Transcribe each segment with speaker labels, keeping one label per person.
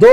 Speaker 1: 2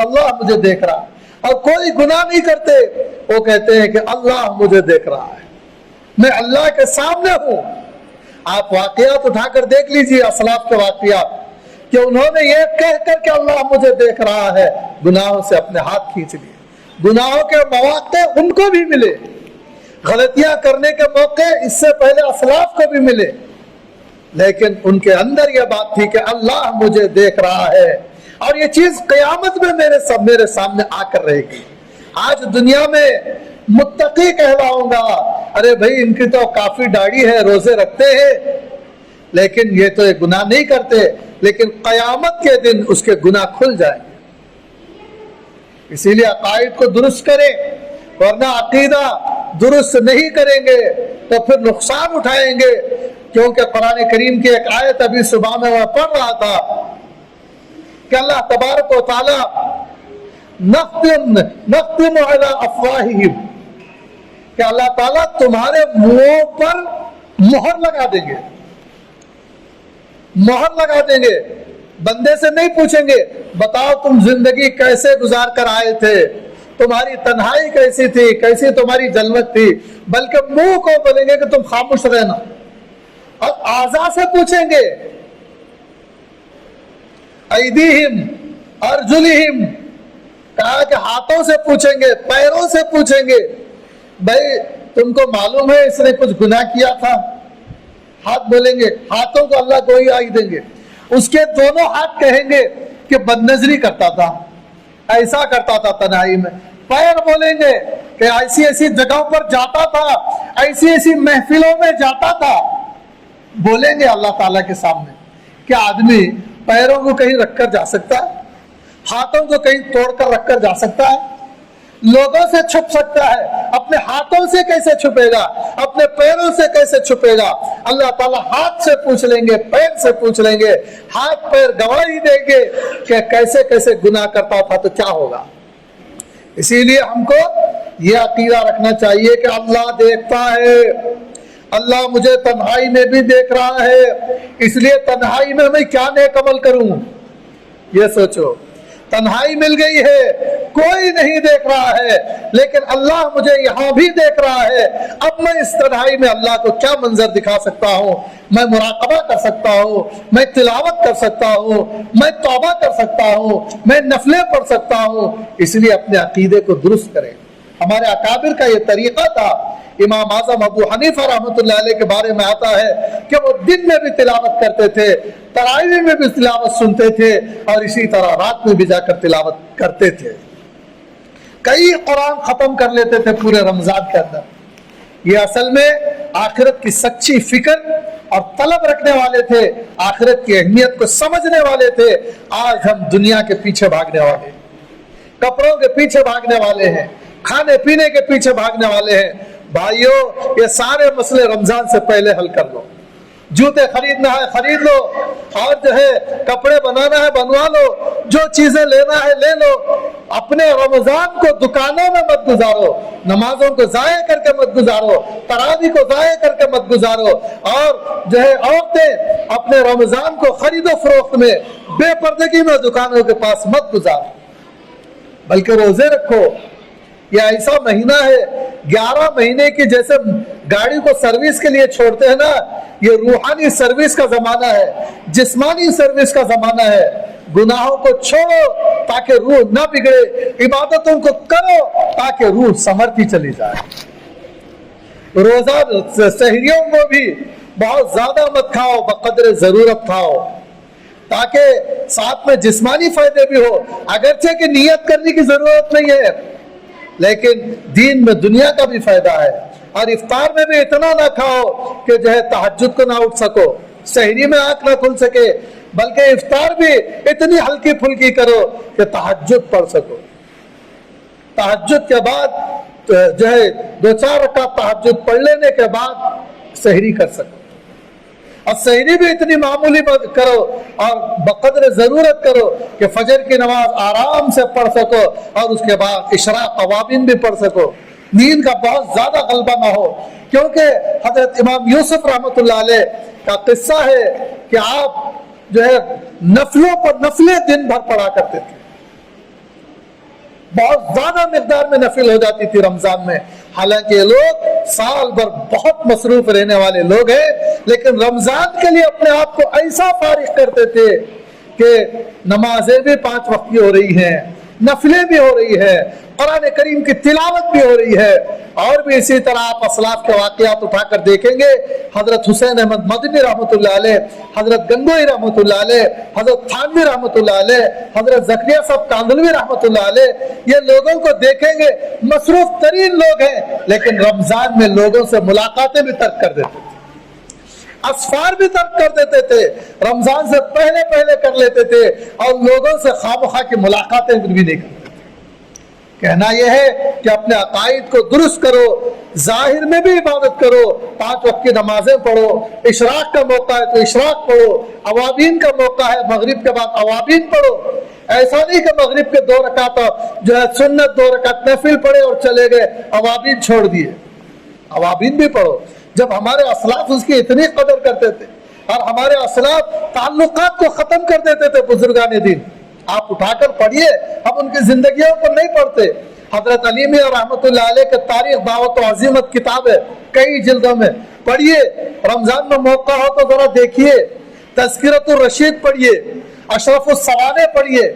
Speaker 1: اللہ مجھے دیکھ رہا ہے، اور کوئی گناہ نہیں کرتے وہ کہتے ہیں کہ اللہ مجھے دیکھ رہا ہے، میں اللہ کے سامنے ہوں۔ آپ واقعات اٹھا کر دیکھ لیجئے اسلاف کے واقعات، کہ انہوں نے یہ کہہ کر کہ اللہ مجھے دیکھ رہا ہے گناہوں سے اپنے ہاتھ کھینچ لیے۔ گناہوں کے مواقع ان کو بھی ملے، غلطیاں کرنے کے موقع اس سے پہلے اسلاف کو بھی ملے، لیکن ان کے اندر یہ بات تھی کہ اللہ مجھے دیکھ رہا ہے، اور یہ چیز قیامت میں میرے سامنے آ کر رہے گی۔ آج دنیا میں متقی کہلاؤں گا، ارے بھائی ان کی تو کافی داڑھی ہے، روزے رکھتے ہیں، لیکن یہ تو گناہ نہیں کرتے، لیکن قیامت کے دن اس کے گناہ کھل جائیں گے۔ اسی لیے عقائد کو درست کریں، ورنہ عقیدہ درست نہیں کریں گے تو پھر نقصان اٹھائیں گے۔ کیونکہ قرآن کریم کی ایک آیت ابھی صبح میں میں پڑھ رہا تھا کہ اللہ تبارک و تعالی نختم علی افواہہم، کہ اللہ تعالیٰ تمہارے منہوں پر مہر لگا دیں گے، مہر لگا دیں گے۔ بندے سے نہیں پوچھیں گے بتاؤ تم زندگی کیسے گزار کر آئے تھے، تمہاری تنہائی کیسی تھی، کیسی تمہاری جلوت تھی، بلکہ منہ کو بولیں گے کہ تم خاموش رہنا۔ اور اعضاء سے پوچھیں گے، ایدیہم ارجلہم، کہا کہ ہاتھوں سے پوچھیں گے، پیروں سے پوچھیں گے، بھائی تم کو معلوم ہے اس نے کچھ گناہ کیا تھا؟ ہاتھ بولیں گے، ہاتھوں کو اللہ گوئی آئی دیں گے، اس کے دونوں ہاتھ کہیں گے کہ بد نظری کرتا تھا، ایسا کرتا تھا تنہائی میں۔ پیر بولیں گے کہ ایسی ایسی جگہوں پر جاتا تھا، ایسی ایسی محفلوں میں جاتا تھا۔ بولیں گے اللہ تعالیٰ کے سامنے۔ کیا آدمی پیروں کو کہیں رکھ کر جا سکتا ہے؟ ہاتھوں کو کہیں توڑ کر رکھ کر جا سکتا ہے؟ لوگوں سے چھپ سکتا ہے، اپنے ہاتھوں سے کیسے چھپے گا؟ اپنے پیروں سے کیسے چھپے گا؟ اللہ تعالیٰ ہاتھ سے پوچھ لیں گے، پیر سے پوچھ لیں گے، ہاتھ پیر گواہی دیں گے کہ کیسے کیسے گناہ کرتا تھا، تو کیا ہوگا؟ اسی لیے ہم کو یہ عقیدہ رکھنا چاہیے کہ اللہ دیکھتا ہے، اللہ مجھے تنہائی میں بھی دیکھ رہا ہے، اس لیے تنہائی میں میں کیا نیک عمل کروں۔ یہ سوچو، تنہائی مل گئی ہے، کوئی نہیں دیکھ رہا ہے، لیکن اللہ مجھے یہاں بھی دیکھ رہا ہے۔ اب میں اس تنہائی میں اللہ کو کیا منظر دکھا سکتا ہوں؟ میں مراقبہ کر سکتا ہوں، میں تلاوت کر سکتا ہوں، میں توبہ کر سکتا ہوں، میں نفلیں پڑھ سکتا ہوں۔ اس لیے اپنے عقیدے کو درست کریں۔ ہمارے اکابر کا یہ طریقہ تھا۔ امام اعظم ابو حنیفہ رحمۃ اللہ علیہ کے بارے میں آتا ہے کہ وہ دن میں بھی تلاوت کرتے تھے، تراویح میں بھی تلاوت سنتے تھے، اور اسی طرح رات میں بھی جا کر تلاوت کرتے تھے۔ کئی قرآن ختم کر لیتے تھے پورے رمضان کے اندر۔ یہ اصل میں آخرت کی سچی فکر اور طلب رکھنے والے تھے، آخرت کی اہمیت کو سمجھنے والے تھے۔ آج ہم دنیا کے پیچھے بھاگنے والے، کپڑوں کے پیچھے بھاگنے والے ہیں، کھانے پینے کے پیچھے بھاگنے والے ہیں۔ بھائیو، یہ سارے مسئلے رمضان سے پہلے حل کر لو۔ جوتے خریدنا ہے خرید لو، اور جو ہے کپڑے بنانا ہے بنوا لو، جو چیزیں لینا ہے لے لو۔ اپنے رمضان کو دکانوں میں مت گزارو، نمازوں کو ضائع کر کے مت گزارو، تراویح کو ضائع کر کے مت گزارو، اور جو ہے عورتیں اپنے رمضان کو خرید و فروخت میں بے پردگی میں دکانوں کے پاس مت گزارو، بلکہ روزے رکھو۔ یہ ایسا مہینہ ہے، 11 مہینے کی جیسے گاڑی کو سروس کے لیے چھوڑتے ہیں نا، یہ روحانی سروس کا زمانہ ہے، جسمانی سروس کا زمانہ ہے۔ گناہوں کو چھوڑو تاکہ روح نہ بگڑے، عبادتوں کو کرو تاکہ روح سنورتی چلی جائے۔ روزہ سحریوں کو بھی بہت زیادہ مت کھاؤ، بقدر ضرورت کھاؤ، تاکہ ساتھ میں جسمانی فائدے بھی ہو۔ اگرچہ کہ نیت کرنے کی ضرورت نہیں ہے، لیکن دین میں دنیا کا بھی فائدہ ہے۔ اور افطار میں بھی اتنا نہ کھاؤ کہ جو ہے تہجد کو نہ اٹھ سکو، سحری میں آنکھ نہ کھل سکے، بلکہ افطار بھی اتنی ہلکی پھلکی کرو کہ تہجد پڑھ سکو۔ تہجد کے بعد جو ہے 2-4 رکعت تہجد پڑھ لینے کے بعد سحری کر سکو، اور سحری بھی اتنی معمولی کرو اور بقدر ضرورت کرو کہ فجر کی نماز آرام سے پڑھ سکو، اور اس کے بعد اشراق قوابین بھی پڑھ سکو، نیند کا بہت زیادہ غلبہ نہ ہو۔ کیونکہ حضرت امام یوسف رحمۃ اللہ علیہ کا قصہ ہے کہ آپ جو ہے نفلوں پر نفلیں دن بھر پڑھا کرتے تھے، بہت زیادہ مقدار میں نفل ہو جاتی تھی رمضان میں. حالانکہ یہ لوگ سال بھر بہت مصروف رہنے والے لوگ ہیں، لیکن رمضان کے لیے اپنے آپ کو ایسا فارغ کرتے تھے کہ نمازیں بھی 5 وقت کی ہو رہی ہیں، نفلیں بھی ہو رہی ہے، قرآن کریم کی تلاوت بھی ہو رہی ہے. اور بھی اسی طرح آپ اسلاف کے واقعات اٹھا کر دیکھیں گے. حضرت حسین احمد مدنی رحمۃ اللہ علیہ، حضرت گنگوئی رحمۃ اللہ علیہ، حضرت تھانوی رحمۃ اللہ علیہ، حضرت زکریا صاحب کاندھلوی رحمۃ اللہ علیہ، یہ لوگوں کو دیکھیں گے مصروف ترین لوگ ہیں، لیکن رمضان میں لوگوں سے ملاقاتیں بھی ترک کر دیتے تھے، اسفار بھی ترک کر دیتے تھے، رمضان سے پہلے کر لیتے تھے، اور لوگوں سے خواہ کی ملاقاتیں بھی نہیں کرتے. کہنا یہ ہے کہ اپنے عقائد کو درست کرو، ظاہر میں بھی عبادت کرو، 5 وقت کی نمازیں پڑھو، اشراق کا موقع ہے تو اشراق پڑھو، اوابین کا موقع ہے مغرب کے بعد اوابین پڑھو. ایسا نہیں کہ مغرب کے 2 رکعت جو ہے سنت 2 رکعت نفل پڑھے اور چلے گئے، اوابین چھوڑ دیے. اوابین بھی پڑھو. جب ہمارے اسلاف اس کی اتنی قدر کرتے تھے، اور ہمارے اسلاف تعلقات کو ختم کر دیتے تھے بزرگان دین. آپ اٹھا کر پڑھیے، ہم ان کی زندگیوں پر نہیں پڑھتے. حضرت علی میں رحمۃ اللہ علیہ کے تاریخ دعوت و عظیمت کتاب ہے، کئی جلدوں میں، پڑھیے. رمضان میں موقع ہو تو ذرا دیکھیے. تذکرۃ الرشید پڑھیے، اشرف السوانح پڑھیے،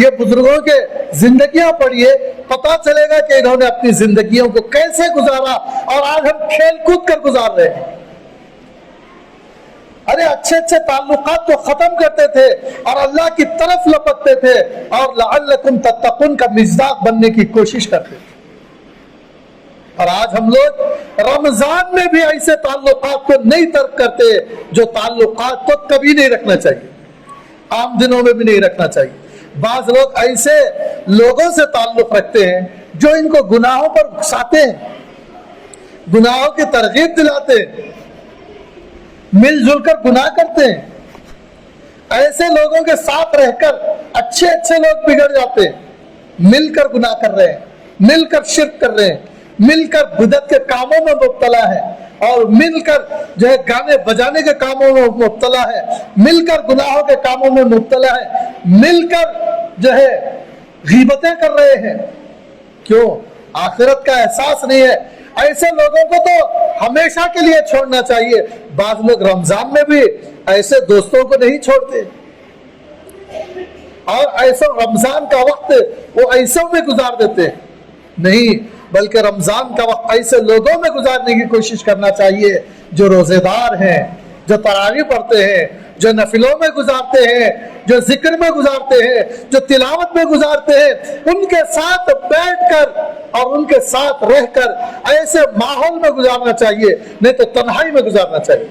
Speaker 1: یہ بزرگوں کے زندگیاں پڑھیے. پتہ چلے گا کہ انہوں نے اپنی زندگیوں کو کیسے گزارا، اور آج ہم کھیل کود کر گزار رہے ہیں. ارے اچھے تعلقات کو ختم کرتے تھے اور اللہ کی طرف لپکتے تھے، اور لعلکم تتقون کا مصداق بننے کی کوشش کرتے تھے. اور آج ہم لوگ رمضان میں بھی ایسے تعلقات کو نہیں ترک کرتے جو تعلقات کو کبھی نہیں رکھنا چاہیے، عام دنوں میں بھی نہیں رکھنا چاہیے. بعض لوگ ایسے لوگوں سے تعلق رکھتے ہیں جو ان کو گناہوں پر اکساتے ہیں، گناہوں کی ترغیب دلاتے ہیں، مل جل کر گناہ کرتے ہیں. ایسے لوگوں کے ساتھ رہ کر اچھے لوگ بگڑ جاتے ہیں. مل کر گناہ کر رہے ہیں، مل کر شرک کر رہے ہیں، مل کر بدعت کے کاموں میں مبتلا ہے، اور مل کر جو ہے گانے بجانے کے کاموں میں مبتلا ہے، مل کر گناہوں کے کاموں میں مبتلا ہے، مل کر جو ہے غیبتیں کر رہے ہیں. کیوں؟ آخرت کا احساس نہیں ہے. ایسے لوگوں کو تو ہمیشہ کے لیے چھوڑنا چاہیے. بعض لوگ رمضان میں بھی ایسے دوستوں کو نہیں چھوڑتے، اور ایسا رمضان کا وقت وہ ایسوں میں گزار دیتے ہیں. نہیں، بلکہ رمضان کا وقت ایسے لوگوں میں گزارنے کی کوشش کرنا چاہیے جو روزے دار ہیں، جو تراویح پڑھتے ہیں، جو نفلوں میں گزارتے ہیں، جو ذکر میں گزارتے ہیں، جو تلاوت میں گزارتے ہیں. ان کے ساتھ بیٹھ کر اور ان کے ساتھ رہ کر ایسے ماحول میں گزارنا چاہیے، نہیں تو تنہائی میں گزارنا چاہیے.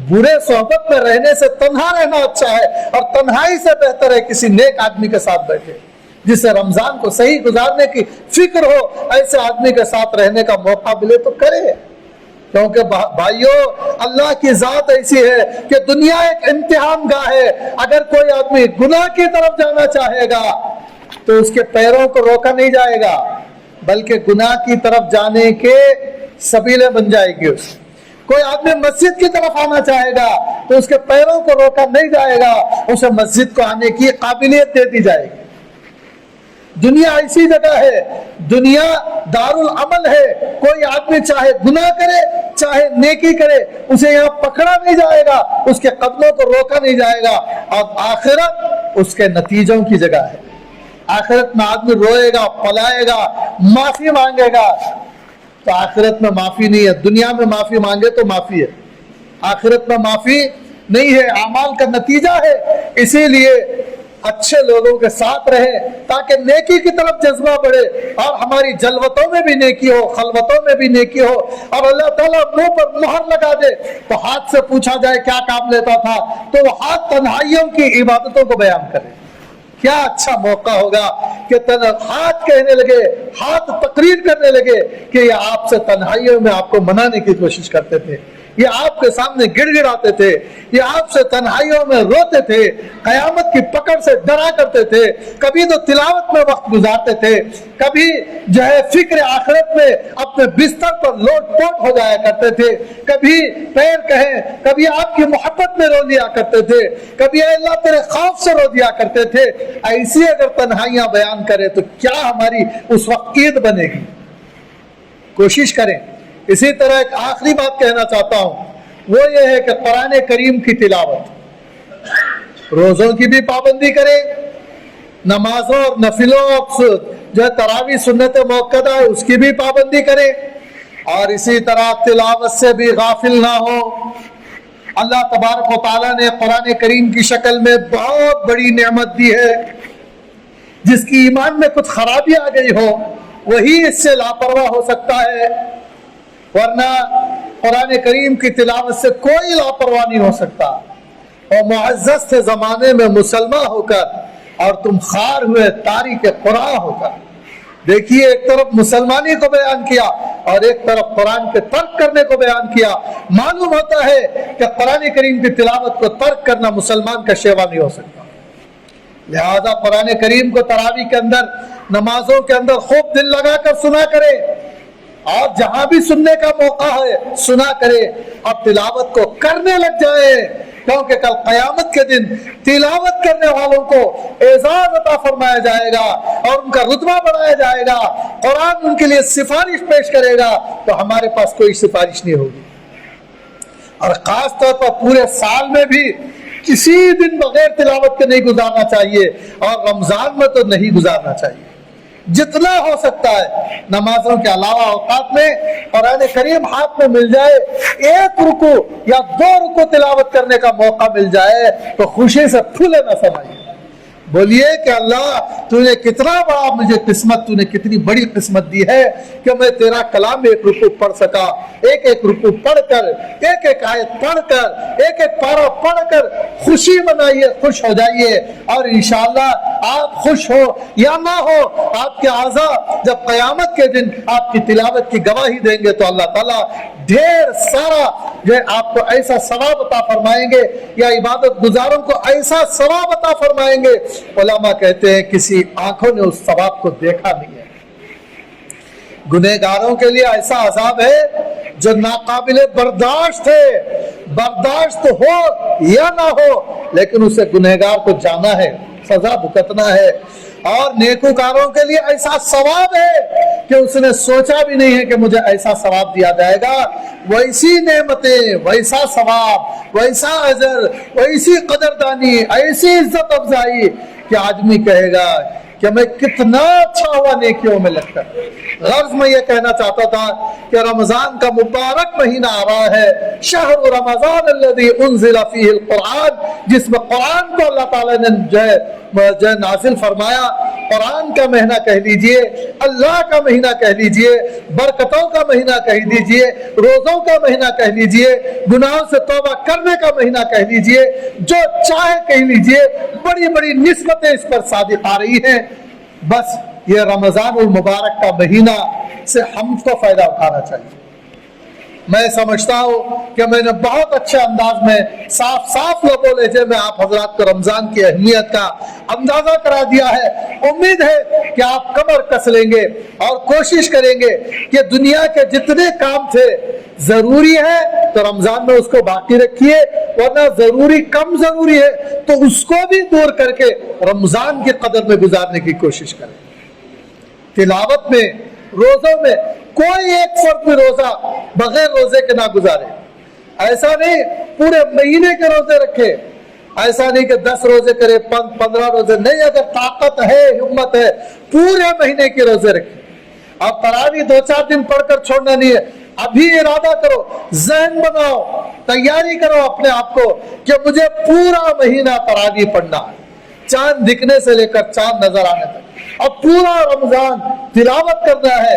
Speaker 1: برے صحبت میں رہنے سے تنہا رہنا اچھا ہے، اور تنہائی سے بہتر ہے کسی نیک آدمی کے ساتھ بیٹھے جسے رمضان کو صحیح گزارنے کی فکر ہو. ایسے آدمی کے ساتھ رہنے کا موقع ملے تو کرے. کیونکہ بھائیو، اللہ کی ذات ایسی ہے کہ دنیا ایک امتحان گاہ ہے. اگر کوئی آدمی گناہ کی طرف جانا چاہے گا تو اس کے پیروں کو روکا نہیں جائے گا، بلکہ گناہ کی طرف جانے کے سبیلیں بن جائے گی. کوئی آدمی مسجد کی طرف آنا چاہے گا تو اس کے پیروں کو روکا نہیں جائے گا، اسے مسجد کو آنے کی قابلیت دے دی جائے گی. دنیا ایسی جگہ ہے، دنیا دارالعمل ہے. کوئی آدمی چاہے گناہ کرے چاہے نیکی کرے، اسے یہاں پکڑا نہیں جائے گا، اس کے قدموں کو روکا نہیں جائے گا. اور آخرت اس کے نتیجوں کی جگہ ہے. آخرت میں آدمی روئے گا، پلائے گا، معافی مانگے گا. تو آخرت میں معافی نہیں ہے. دنیا میں معافی مانگے تو معافی ہے، آخرت میں معافی نہیں ہے. اعمال کا نتیجہ ہے. اسی لیے اچھے لوگوں کے ساتھ رہے تاکہ نیکی کی طرف جذبہ بڑھے، اور ہماری جلوتوں میں بھی نیکی ہو، خلوتوں میں بھی نیکی ہو. اور اللہ تعالیٰ منہ پر مہر لگا دے تو ہاتھ سے پوچھا جائے کیا کام لیتا تھا، تو وہ ہاتھ تنہائیوں کی عبادتوں کو بیان کرے. کیا اچھا موقع ہوگا کہ ہاتھ کہنے لگے، ہاتھ تقریر کرنے لگے کہ یہ آپ سے تنہائیوں میں آپ کو منانے کی کوشش کرتے تھے. یہ آپ کے سامنے گڑ گڑاتے تھے، یہ آپ سے تنہائیوں میں روتے تھے، قیامت کی پکڑ سے ڈرا کرتے تھے، کبھی تو تلاوت میں وقت گزارتے تھے، کبھی جو ہے فکر آخرت میں اپنے بستر پر لوٹ پوٹ ہو جایا کرتے تھے، کبھی پیر کہیں کبھی آپ کی محبت میں رو لیا کرتے تھے، کبھی اے اللہ تیرے خوف سے رو دیا کرتے تھے۔ ایسی اگر تنہائیاں بیان کریں تو کیا ہماری اس وقت عید بنے گی؟ کوشش کریں۔ اسی طرح ایک آخری بات کہنا چاہتا ہوں، وہ یہ ہے کہ قرآن کریم کی تلاوت، روزوں کی بھی پابندی کریں، نمازوں اور نفلوں جو ہے تراویح سنت موقدہ ہے اس کی بھی پابندی کریں، اور اسی طرح تلاوت سے بھی غافل نہ ہو۔ اللہ تبارک و تعالیٰ نے قرآن کریم کی شکل میں بہت بڑی نعمت دی ہے، جس کی ایمان میں کچھ خرابی آ گئی ہو وہی اس سے لاپرواہ ہو سکتا ہے، ورنہ قرآن کریم کی تلاوت سے کوئی لاپرواہ نہیں ہو سکتا۔ اور معزز تھے زمانے میں مسلمان ہو کر اور تم خار ہوئے تاریخ قرآن ہو کر۔ دیکھیے، ایک طرف مسلمانی کو بیان کیا اور ایک طرف قرآن کے ترک کرنے کو بیان کیا۔ معلوم ہوتا ہے کہ قرآن کریم کی تلاوت کو ترک کرنا مسلمان کا شیوا نہیں ہو سکتا۔ لہذا قرآن کریم کو تراویح کے اندر، نمازوں کے اندر خوب دل لگا کر سنا کرے، اور جہاں بھی سننے کا موقع ہے سنا کرے، اب تلاوت کو کرنے لگ جائے، کیونکہ کل قیامت کے دن تلاوت کرنے والوں کو اعزاز عطا فرمایا جائے گا اور ان کا رتبہ بڑھایا جائے گا، قرآن ان کے لیے سفارش پیش کرے گا، تو ہمارے پاس کوئی سفارش نہیں ہوگی۔ اور خاص طور پر پورے سال میں بھی کسی دن بغیر تلاوت کے نہیں گزارنا چاہیے، اور رمضان میں تو نہیں گزارنا چاہیے۔ جتنا ہو سکتا ہے نمازوں کے علاوہ اوقات میں قرآن کریم ہاتھ میں مل جائے، ایک رکوع یا 2 رکوع تلاوت کرنے کا موقع مل جائے تو خوشی سے پھولے نہ سمائیے، بولیے کہ اللہ تو نے کتنا بڑا مجھے قسمت، تو نے کتنی بڑی قسمت دی ہے کہ میں تیرا کلام ایک رکوع پڑھ سکا، ایک ایک رکوع پڑھ کر، ایک ایک آیت پڑھ کر، ایک ایک پارہ پڑھ کر خوشی منائیے، خوش ہو جائیے، اور انشاءاللہ آپ خوش ہو یا نہ ہو، آپ کے اعضاء جب قیامت کے دن آپ کی تلاوت کی گواہی دیں گے تو اللہ تعالیٰ ڈھیر سارا جو آپ کو ایسا ثواب عطا فرمائیں گے، یا عبادت گزاروں کو ایسا ثواب عطا فرمائیں گے۔ علماء کہتے ہیں کسی آنکھوں نے اس ثواب کو دیکھا نہیں ہے۔ گنہگاروں کے لیے ایسا عذاب ہے جو ناقابل برداشت ہے، برداشت ہو یا نہ ہو لیکن اسے گنہگار کو جانا ہے، سزا بھگتنا ہے۔ اور نیکوکاروں کے لیے ایسا ثواب ہے کہ اس نے سوچا بھی نہیں ہے کہ مجھے ایسا ثواب دیا جائے گا، ویسی نعمتیں، ویسا ثواب، ویسا اجر، ویسی قدردانی، ایسی عزت افزائی کہ آدمی کہے گا کہ میں کتنا اچھا ہوا نیکیوں میں لگ کر۔ غرض میں یہ کہنا چاہتا تھا کہ رمضان کا مبارک مہینہ آ رہا ہے، شہر رمضان الذی انزل فیہ القرآن، جس میں قرآن کو اللہ تعالیٰ نے جو ہے نازل فرمایا۔ قرآن کا مہینہ کہہ لیجئے، اللہ کا مہینہ کہہ لیجئے، برکتوں کا مہینہ کہہ لیجئے، روزوں کا مہینہ کہہ لیجئے، گناہوں سے توبہ کرنے کا مہینہ کہہ لیجئے، جو چاہے کہہ لیجئے، بڑی بڑی نسبتیں اس پر صادق آ رہی ہیں۔ بس یہ رمضان المبارک کا مہینہ سے ہم کو فائدہ اٹھانا چاہیے۔ میں سمجھتا ہوں کہ میں نے بہت اچھے انداز میں صاف لبوں لہجے میں آپ حضرات کو رمضان کی اہمیت کا اندازہ کرا دیا ہے۔ امید ہے کہ آپ کمر کس لیں گے اور کوشش کریں گے کہ دنیا کے جتنے کام تھے ضروری ہے تو رمضان میں اس کو باقی رکھیے، ورنہ ضروری کم ضروری ہے تو اس کو بھی دور کر کے رمضان کی قدر میں گزارنے کی کوشش کریں۔ تلاوت میں، روزوں میں کوئی ایک فرد بھی روزہ بغیر روزے کے نہ گزارے۔ ایسا نہیں پورے مہینے کے روزے رکھے، ایسا نہیں کہ 10 روزے کرے، 15 روزے نہیں، اگر طاقت ہے، ہمت ہے، پورے مہینے کے روزے رکھے۔ اب تراویح 2-4 دن پڑھ کر چھوڑنا نہیں ہے، ابھی ارادہ کرو، ذہن بناؤ، تیاری کرو اپنے آپ کو کہ مجھے پورا مہینہ تراویح پڑھنا ہے، چاند دکھنے سے لے کر چاند نظر آنے تک، اب پورا رمضان تلاوت کرنا ہے،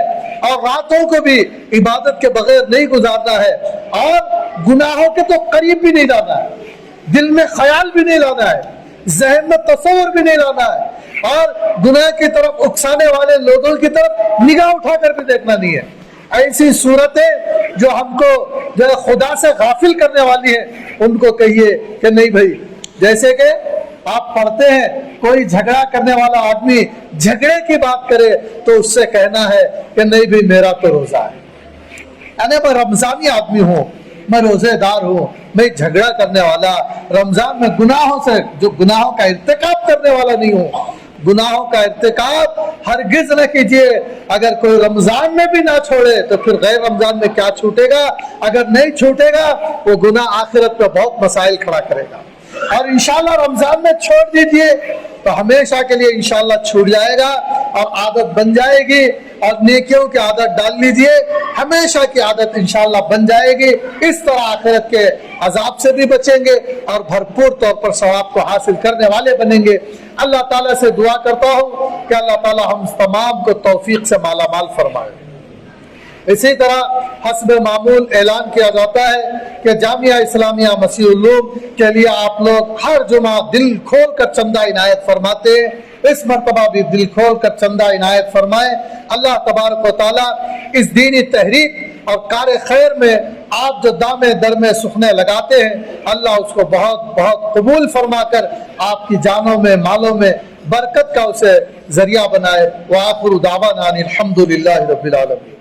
Speaker 1: اور راتوں کو بھی عبادت کے بغیر نہیں گزارنا ہے، اور گناہوں کے تو قریب بھی نہیں جانا ہے، دل میں خیال بھی نہیں لانا ہے، ذہن میں تصور بھی نہیں لانا ہے، اور گناہ کی طرف اکسانے والے لوگوں کی طرف نگاہ اٹھا کر بھی دیکھنا نہیں ہے۔ ایسی صورتیں جو ہم کو جو ہے خدا سے غافل کرنے والی ہیں ان کو کہیے کہ نہیں بھائی، جیسے کہ آپ پڑھتے ہیں کوئی جھگڑا کرنے والا آدمی جھگڑے کی بات کرے تو اس سے کہنا ہے کہ نہیں بھائی میرا تو روزہ ہے، یعنی میں رمضانی آدمی ہوں، میں روزے دار ہوں، میں جھگڑا کرنے والا، رمضان میں گناہوں سے جو گناہوں کا ارتکاب کرنے والا نہیں ہوں۔ گناہوں کا ارتکاب ہرگز نہ کیجیے۔ اگر کوئی رمضان میں بھی نہ چھوڑے تو پھر غیر رمضان میں کیا چھوٹے گا؟ اگر نہیں چھوٹے گا وہ گناہ آخرت پہ بہت مسائل کھڑا کرے گا۔ اور انشاءاللہ رمضان میں چھوڑ دیجئے تو ہمیشہ کے لیے انشاءاللہ چھوٹ جائے گا اور عادت بن جائے گی، اور نیکیوں کی عادت ڈال لیجئے، ہمیشہ کی عادت انشاءاللہ بن جائے گی۔ اس طرح آخرت کے عذاب سے بھی بچیں گے اور بھرپور طور پر ثواب کو حاصل کرنے والے بنیں گے۔ اللہ تعالیٰ سے دعا کرتا ہوں کہ اللہ تعالیٰ ہم تمام کو توفیق سے مالا مال فرمائے۔ اسی طرح حسب معمول اعلان کیا جاتا ہے کہ جامعہ اسلامیہ مسیح العلوم کے لیے آپ لوگ ہر جمعہ دل کھول کر چندہ عنایت فرماتے ہیں، اس مرتبہ بھی دل کھول کر چندہ عنایت فرمائیں۔ اللہ تبارک و تعالیٰ اس دینی تحریک اور کار خیر میں آپ جو دامے درمے سخنے لگاتے ہیں، اللہ اس کو بہت بہت قبول فرما کر آپ کی جانوں میں مالوں میں برکت کا اسے ذریعہ بنائے۔ وآخر دعوانا ان الحمد للہ رب العالمین۔